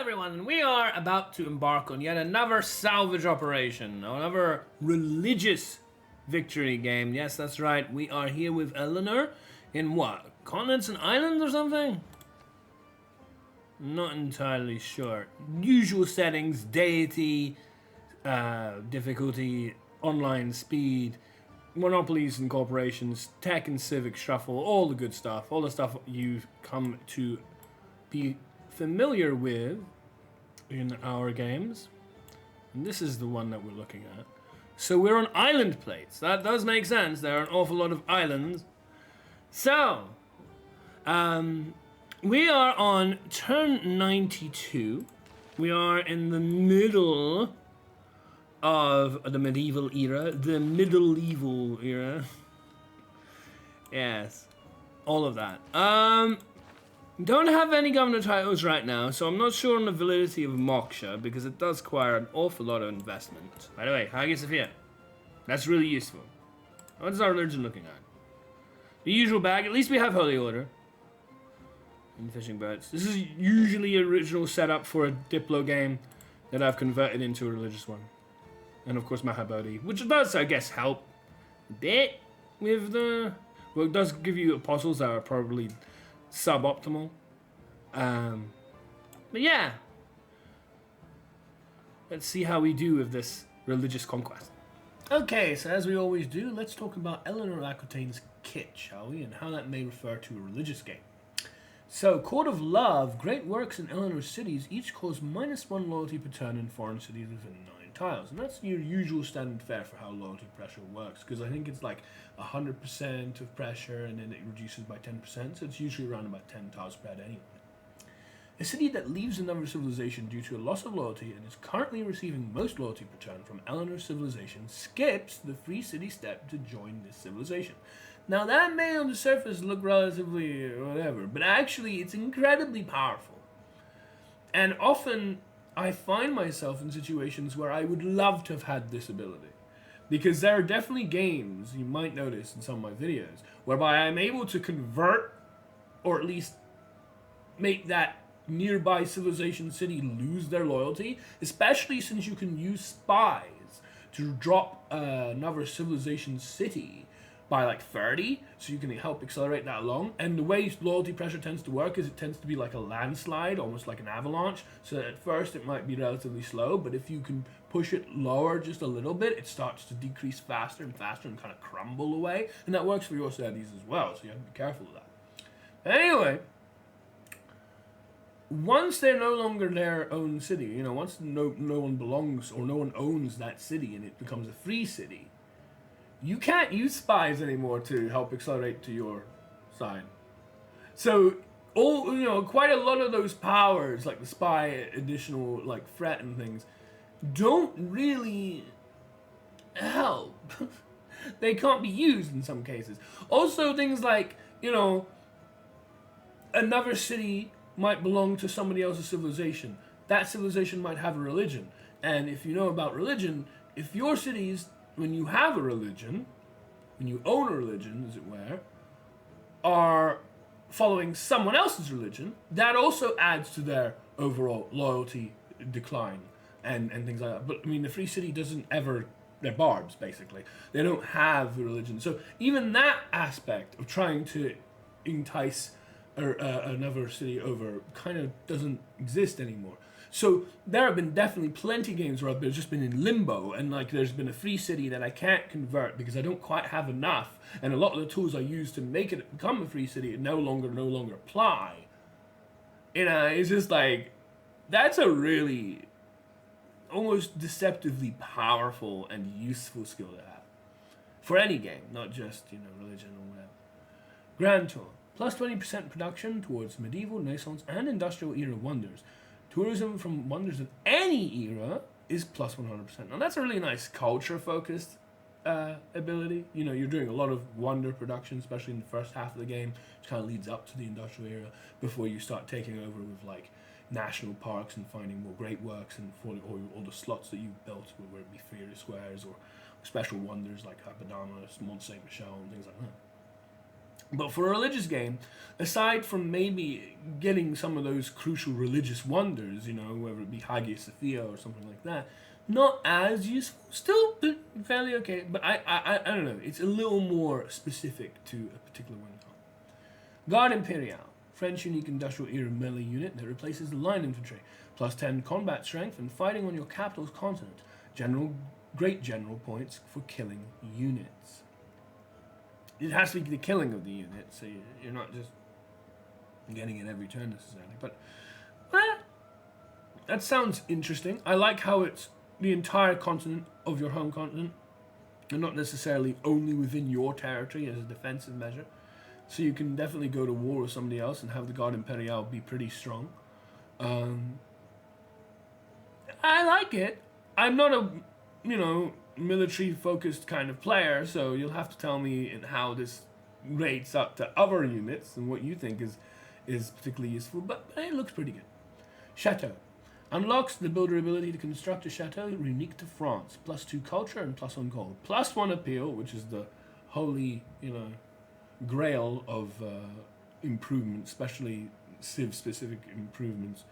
everyone, and we are about to embark on yet another salvage operation, another religious victory game. Yes, that's right, we are here with Eleanor in what? Continents and islands or something? Not entirely sure. Usual settings, deity, difficulty, online speed, monopolies and corporations, tech and civic shuffle, all the good stuff, all the stuff you've come to be familiar with in our games. And this is the one that we're looking at. So we're on island plates. That does make sense. There are an awful lot of islands. So, we are on turn 92. We are in the middle of the medieval era. The middle-evil era. Yes. All of that. Don't have any governor titles right now, so I'm not sure on the validity of Moksha, because it does require an awful lot of investment. By the way, Hagia Sophia. That's really useful. What is our religion looking at? The usual bag. At least we have Holy Order. And fishing boats. This is usually original setup for a Diplo game that I've converted into a religious one. And of course Mahabodhi, which does, I guess, help a bit with the... Well, it does give you apostles that are probably suboptimal. But yeah. Let's see how we do with this religious conquest. Okay, so as we always do, let's talk about Eleanor of Aquitaine's kit, shall we? And how that may refer to a religious game. So, Court of Love, great works in Eleanor's cities each cause -1 loyalty per turn in foreign cities within 9 tiles. And that's your usual standard fare for how loyalty pressure works, because I think it's like 100% of pressure and then it reduces by 10%, so it's usually around about 10 tile spread anyway. A city that leaves another civilization due to a loss of loyalty and is currently receiving most loyalty per turn from Eleanor's civilization skips the free city step to join this civilization. Now that may on the surface look relatively whatever, but actually it's incredibly powerful. And often I find myself in situations where I would love to have had this ability. Because there are definitely games, you might notice in some of my videos, whereby I'm able to convert, or at least make that nearby civilization city lose their loyalty, especially since you can use spies to drop another civilization city by like 30, so you can help accelerate that along. And the way loyalty pressure tends to work is it tends to be like a landslide, almost like an avalanche, so that at first it might be relatively slow, but if you can push it lower just a little bit, it starts to decrease faster and faster and kind of crumble away, and that works for your cities as well, so you have to be careful of that. Anyway, once they're no longer their own city, you know, once no one belongs or no one owns that city and it becomes a free city, you can't use spies anymore to help accelerate to your side. So, quite a lot of those powers, like the spy additional, like threat and things, don't really help. They can't be used in some cases. Also, things like, another city might belong to somebody else's civilization. That civilization might have a religion. And if you know about religion, if your cities, when you have a religion, when you own a religion, as it were, are following someone else's religion, that also adds to their overall loyalty decline and things like that. But, I mean, the free city doesn't ever... They're barbs, basically. They don't have a religion. So even that aspect of trying to entice another city over kind of doesn't exist anymore. So there have been definitely plenty of games where I've just been in limbo, and like there's been a free city that I can't convert because I don't quite have enough, and a lot of the tools I use to make it become a free city no longer apply. It's just like, that's a really almost deceptively powerful and useful skill to have for any game, not just religion or whatever. Grand Tour. Plus 20% production towards medieval, Renaissance, and industrial era wonders. Tourism from wonders of any era is plus 100%. Now that's a really nice culture-focused ability. You're doing a lot of wonder production, especially in the first half of the game, which kind of leads up to the industrial era, before you start taking over with like national parks and finding more great works and for all the slots that you've built, whether it be theatre squares or special wonders like Apadama, Mont Saint Michel, and things like that. But for a religious game, aside from maybe getting some of those crucial religious wonders, you know, whether it be Hagia Sophia or something like that, not as useful. Still fairly okay, but I don't know. It's a little more specific to a particular one. Garde Imperiale, French unique industrial era melee unit that replaces the line infantry. Plus 10 combat strength and fighting on your capital's continent. Great general points for killing units. It has to be the killing of the unit, so you're not just getting it every turn necessarily. But that sounds interesting. I like how it's the entire continent of your home continent, and not necessarily only within your territory as a defensive measure. So you can definitely go to war with somebody else and have the Garde Imperiale be pretty strong. I like it. I'm not a, military-focused kind of player, so you'll have to tell me how this rates up to other units and what you think is particularly useful, but it looks pretty good. Chateau. Unlocks the builder ability to construct a chateau unique to France. Plus 2 culture and plus 1 gold. Plus 1 appeal, which is the holy, grail of improvements, especially Civ-specific improvements,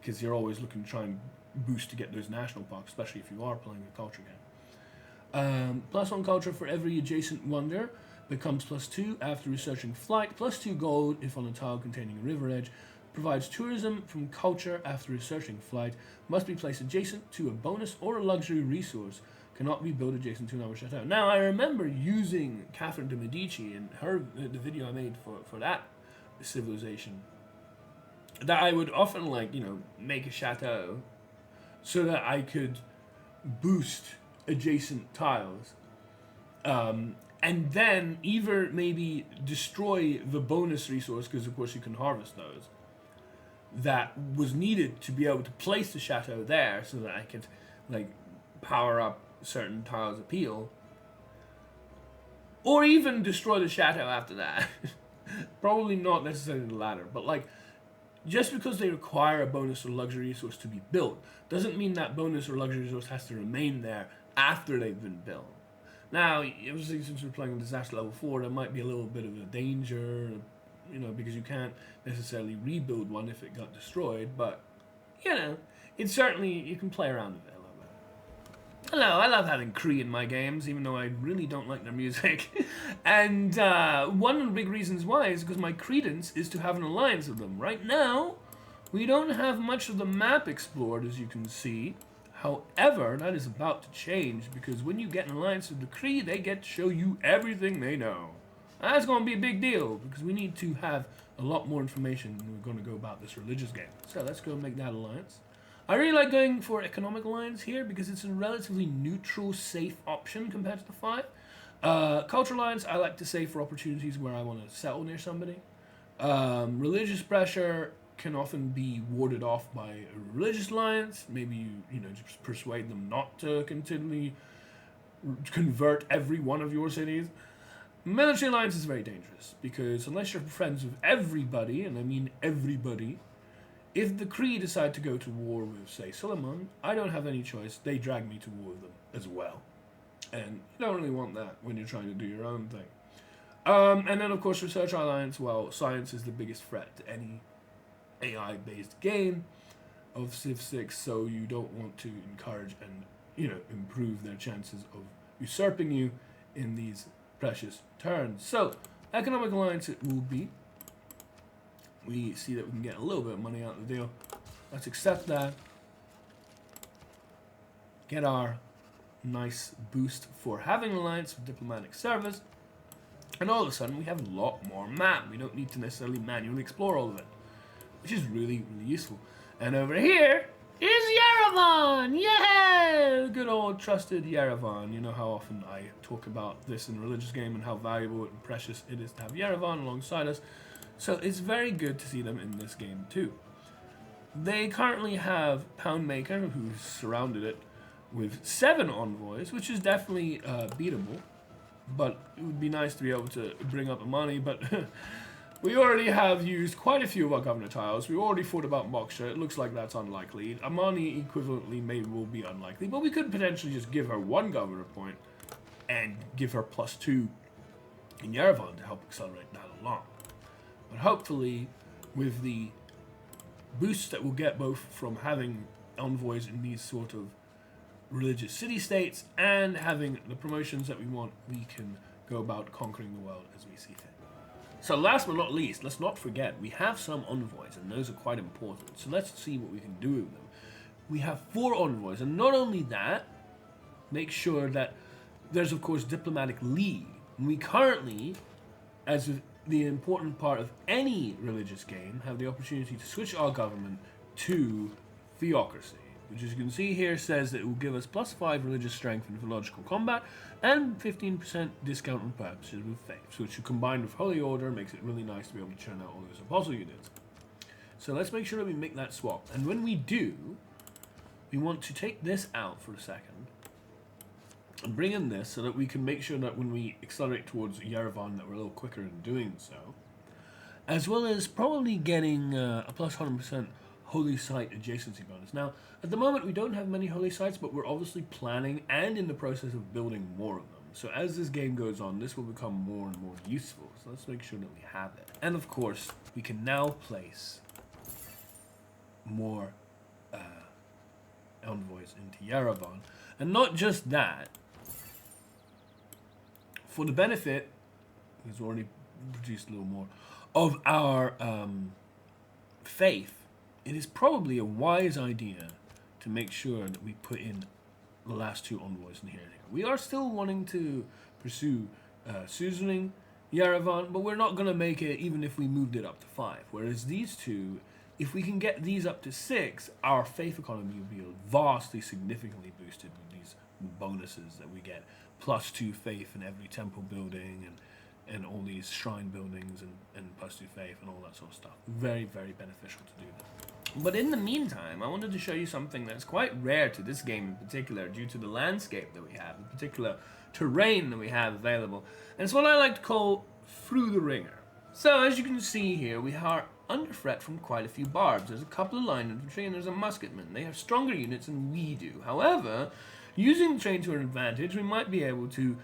because you're always looking to try and boost to get those national parks, especially if you are playing a culture game. Plus 1 culture for every adjacent wonder, becomes plus 2 after researching flight, plus 2 gold if on a tile containing a river edge, provides tourism from culture after researching flight, must be placed adjacent to a bonus or a luxury resource, cannot be built adjacent to another chateau. Now, I remember using Catherine de Medici in the video I made for that civilization, that I would often make a chateau so that I could boost adjacent tiles, and then either maybe destroy the bonus resource, because of course you can harvest those, that was needed to be able to place the chateau there so that I could power up certain tiles' appeal, or even destroy the chateau after that. Probably not necessarily the latter, but just because they require a bonus or luxury resource to be built doesn't mean that bonus or luxury resource has to remain there after they've been built. Now, obviously, since we're playing disaster level 4, there might be a little bit of a danger, because you can't necessarily rebuild one if it got destroyed, but, it's certainly, you can play around with it a little bit. Hello, I love having Cree in my games, even though I really don't like their music. And one of the big reasons why is because my Creedence is to have an alliance with them. Right now, we don't have much of the map explored, as you can see. However, that is about to change, because when you get an alliance with the Cree, they get to show you everything they know. That's going to be a big deal, because we need to have a lot more information when we're going to go about this religious game. So let's go make that alliance. I really like going for economic alliance here, because it's a relatively neutral, safe option compared to the 5. Cultural alliance, I like to say for opportunities where I want to settle near somebody. Religious pressure can often be warded off by a religious alliance. Maybe you just persuade them not to continually convert every one of your cities. Military alliance is very dangerous, because unless you're friends with everybody, and I mean everybody, if the Cree decide to go to war with, say, Suleiman, I don't have any choice. They drag me to war with them as well. And you don't really want that when you're trying to do your own thing. And then, of course, Research Alliance, well, science is the biggest threat to any AI-based game of Civ 6, so you don't want to encourage and, improve their chances of usurping you in these precious turns. So, Economic Alliance it will be. We see that we can get a little bit of money out of the deal. Let's accept that. Get our nice boost for having an alliance with diplomatic service. And all of a sudden we have a lot more map. We don't need to necessarily manually explore all of it, which is really, really useful. And over here is Yerevan! Yeah! Good old trusted Yerevan. You know how often I talk about this in a religious game and how valuable and precious it is to have Yerevan alongside us. So it's very good to see them in this game too. They currently have Poundmaker, who's surrounded it with 7 envoys, which is definitely beatable. But it would be nice to be able to bring up the money, but we already have used quite a few of our governor tiles. We already thought about Moksha. It looks like that's unlikely. Amani equivalently will be unlikely, but we could potentially just give her 1 governor point and give her +2 in Yerevan to help accelerate that along. But hopefully, with the boosts that we'll get both from having envoys in these sort of religious city-states and having the promotions that we want, we can go about conquering the world as we see fit. So last but not least, let's not forget, we have some envoys, and those are quite important. So let's see what we can do with them. We have 4 envoys, and not only that, make sure that there's, of course, diplomatic lead. And we currently, as the important part of any religious game, have the opportunity to switch our government to theocracy, which, as you can see here, says that it will give us +5 religious strength in theological combat and 15% discount on purposes with faith, which combined with Holy Order makes it really nice to be able to churn out all those apostle units. So let's make sure that we make that swap. And when we do, we want to take this out for a second and bring in this so that we can make sure that when we accelerate towards Yerevan that we're a little quicker in doing so, as well as probably getting a +100% holy site adjacency bonus. Now, at the moment we don't have many holy sites, but we're obviously planning and in the process of building more of them. So as this game goes on, this will become more and more useful. So let's make sure that we have it. And of course, we can now place more envoys into Yerevan. And not just that, for the benefit, he's already produced a little more, of our faith, it is probably a wise idea to make sure that we put in the last 2 envoys in here. We are still wanting to pursue Susaning Yerevan, but we're not going to make it even if we moved it up to 5. Whereas these 2, if we can get these up to 6, our faith economy will be vastly, significantly boosted with these bonuses that we get. +2 faith in every temple building and all these shrine buildings and +2 faith and all that sort of stuff. Very, very beneficial to do that. But in the meantime, I wanted to show you something that's quite rare to this game in particular due to the landscape that we have, the particular terrain that we have available. And it's what I like to call through the ringer. So as you can see here, we are under threat from quite a few barbs. There's a couple of line infantry and there's a musketman. They have stronger units than we do. However, using the train to our advantage, we might be able to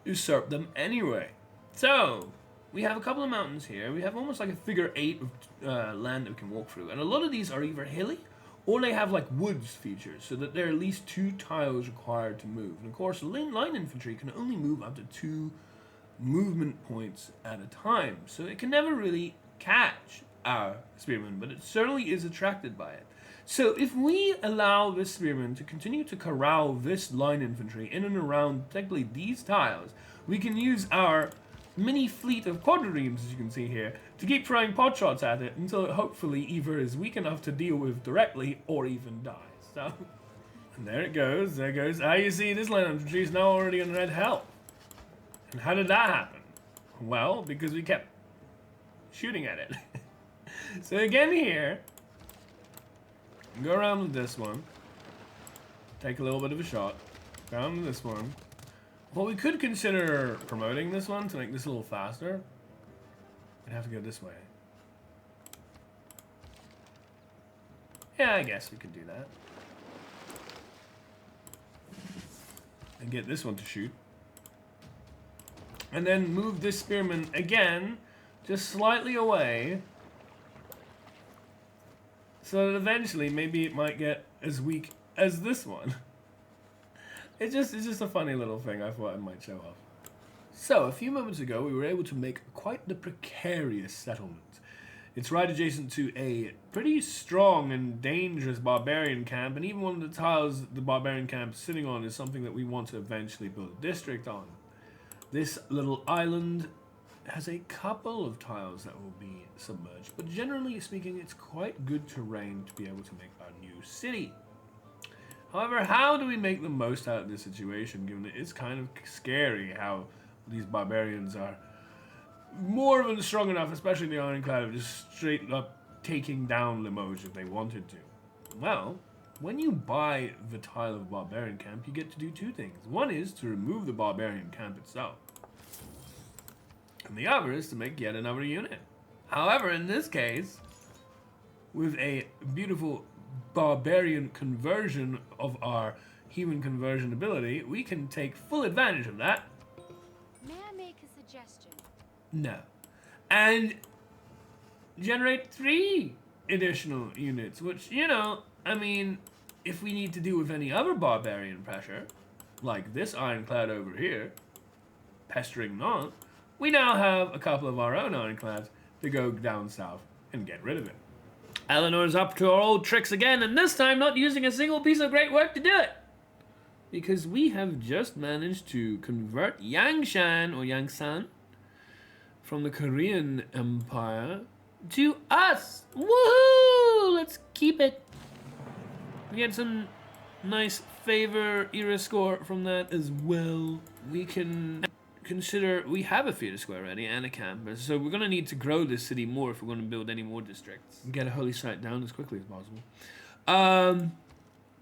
usurp them anyway. So, we have a couple of mountains here. We have almost like a figure 8 of land that we can walk through. And a lot of these are either hilly or they have like woods features, so that there are at least 2 tiles required to move. And of course, line infantry can only move up to 2 movement points at a time. So it can never really catch our spearmen, but it certainly is attracted by it. So if we allow this spearman to continue to corral this line infantry in and around technically these tiles, we can use our mini fleet of quadriremes, as you can see here, to keep throwing pot shots at it until it hopefully either is weak enough to deal with directly or even dies. So, and there it goes, there goes. You see this line infantry is now already on red health. And how did that happen? Well, because we kept shooting at it. So again here, go around with this one, take a little bit of a shot, go around with this one. Well, we could consider promoting this one to make this a little faster. We'd have to go this way. Yeah, I guess we could do that. And get this one to shoot. And then move this spearman again, just slightly away. So that eventually, maybe it might get as weak as this one. It's just a funny little thing I thought I might show off. So, a few moments ago, we were able to make quite the precarious settlement. It's right adjacent to a pretty strong and dangerous barbarian camp, and even one of the tiles the barbarian camp is sitting on is something that we want to eventually build a district on. This little island has a couple of tiles that will be submerged, but generally speaking, it's quite good terrain to be able to make our new city. However, how do we make the most out of this situation, given that it's kind of scary how these barbarians are more than strong enough, especially the Ironclad, of just straight up taking down Limoges if they wanted to? Well, when you buy the tile of barbarian camp, you get to do 2 things. One is to remove the barbarian camp itself, and the other is to make yet another unit. However, in this case, with a beautiful barbarian conversion of our human conversion ability, we can take full advantage of that. May I make a suggestion? No. And generate 3 additional units, which, you know, I mean, if we need to deal with any other barbarian pressure, like this ironclad over here, pestering not, we now have a couple of our own ironclads to go down south and get rid of it. Eleanor's up to our old tricks again, and this time not using a single piece of great work to do it. Because we have just managed to convert Yangshan, or Yangsan, from the Korean Empire to us. Woohoo! Let's keep it. We get some nice favor era score from that as well. We can consider we have a theater square ready and a campus, so we're going to need to grow this city more if we're going to build any more districts and get a holy site down as quickly as possible.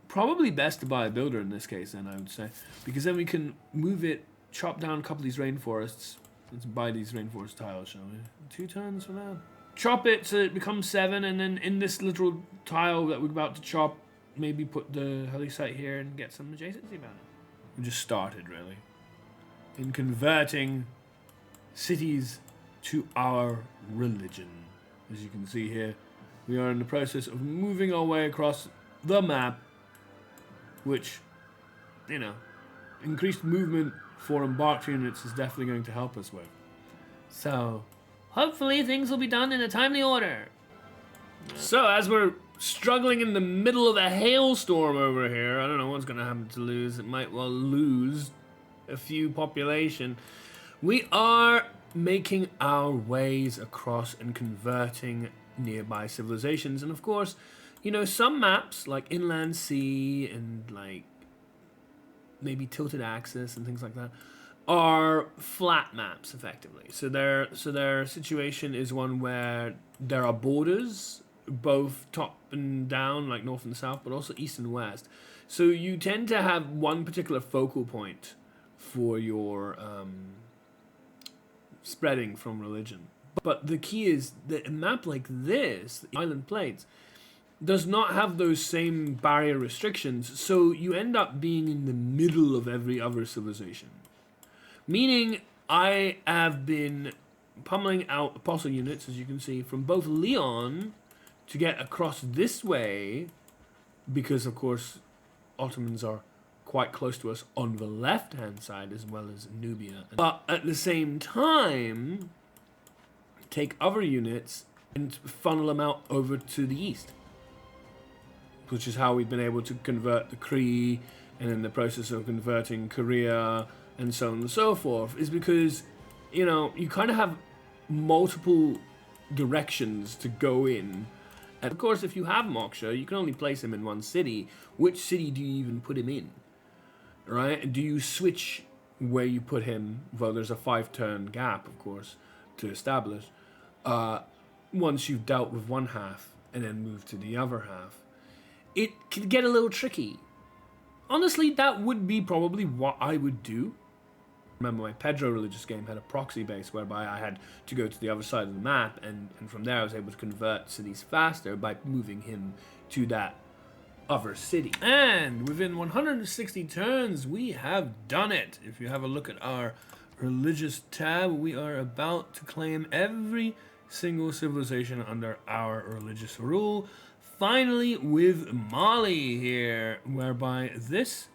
Probably best to buy a builder in this case then, I would say, because then we can move it, chop down a couple of these rainforests. Let's buy these rainforest tiles, shall we? 2 tons for that. Chop it so it becomes 7, and then in this little tile that we're about to chop, maybe put the holy site here and get some adjacency about it. We just started, really, in converting cities to our religion. As you can see here, we are in the process of moving our way across the map, which, you know, increased movement for embarked units is definitely going to help us with. So, hopefully things will be done in a timely order. So, as we're struggling in the middle of a hailstorm over here, I don't know what's going to happen to lose. It might well lose a few population. We are making our ways across and converting nearby civilizations. And of course, you know, some maps like Inland Sea and like maybe Tilted Axis and things like that are flat maps effectively. So their situation is one where there are borders, both top and down, like north and south, but also east and west. So you tend to have one particular focal point for your spreading from religion. But the key is that a map like this, the island plates, does not have those same barrier restrictions, so you end up being in the middle of every other civilization. Meaning, I have been pummeling out apostle units, as you can see, from both Leon to get across this way, because of course Ottomans are quite close to us on the left-hand side as well as Nubia. But at the same time, take other units and funnel them out over to the east, which is how we've been able to convert the Kree, and in the process of converting Korea, and so on and so forth, is because, you know, you kind of have multiple directions to go in. And of course, if you have Moksha, you can only place him in one city. Which city do you even put him in? Right? Do you switch where you put him? Well, there's a 5-turn gap, of course, to establish. Once you've dealt with one half, and then move to the other half. It can get a little tricky. Honestly, that would be probably what I would do. Remember, my Pedro religious game had a proxy base whereby I had to go to the other side of the map, and from there I was able to convert cities faster by moving him to that other city. And within 160 turns, we have done it. If you have a look at our religious tab, we are about to claim every single civilization under our religious rule. Finally, with Mali here, whereby this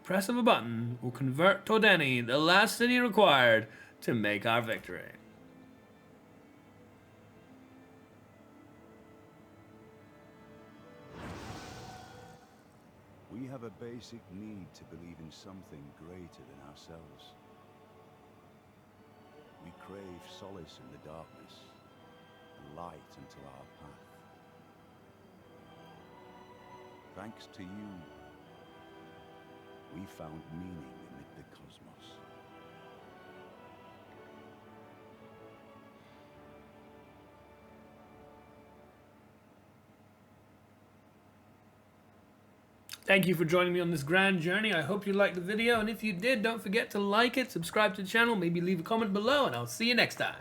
press of a button will convert Tordeni, the last city required to make our victory. We have a basic need to believe in something greater than ourselves. We crave solace in the darkness and light into our path. Thanks to you, we found meaning amid the cosmos. Thank you for joining me on this grand journey. I hope you liked the video, and if you did, don't forget to like it, subscribe to the channel, maybe leave a comment below, and I'll see you next time.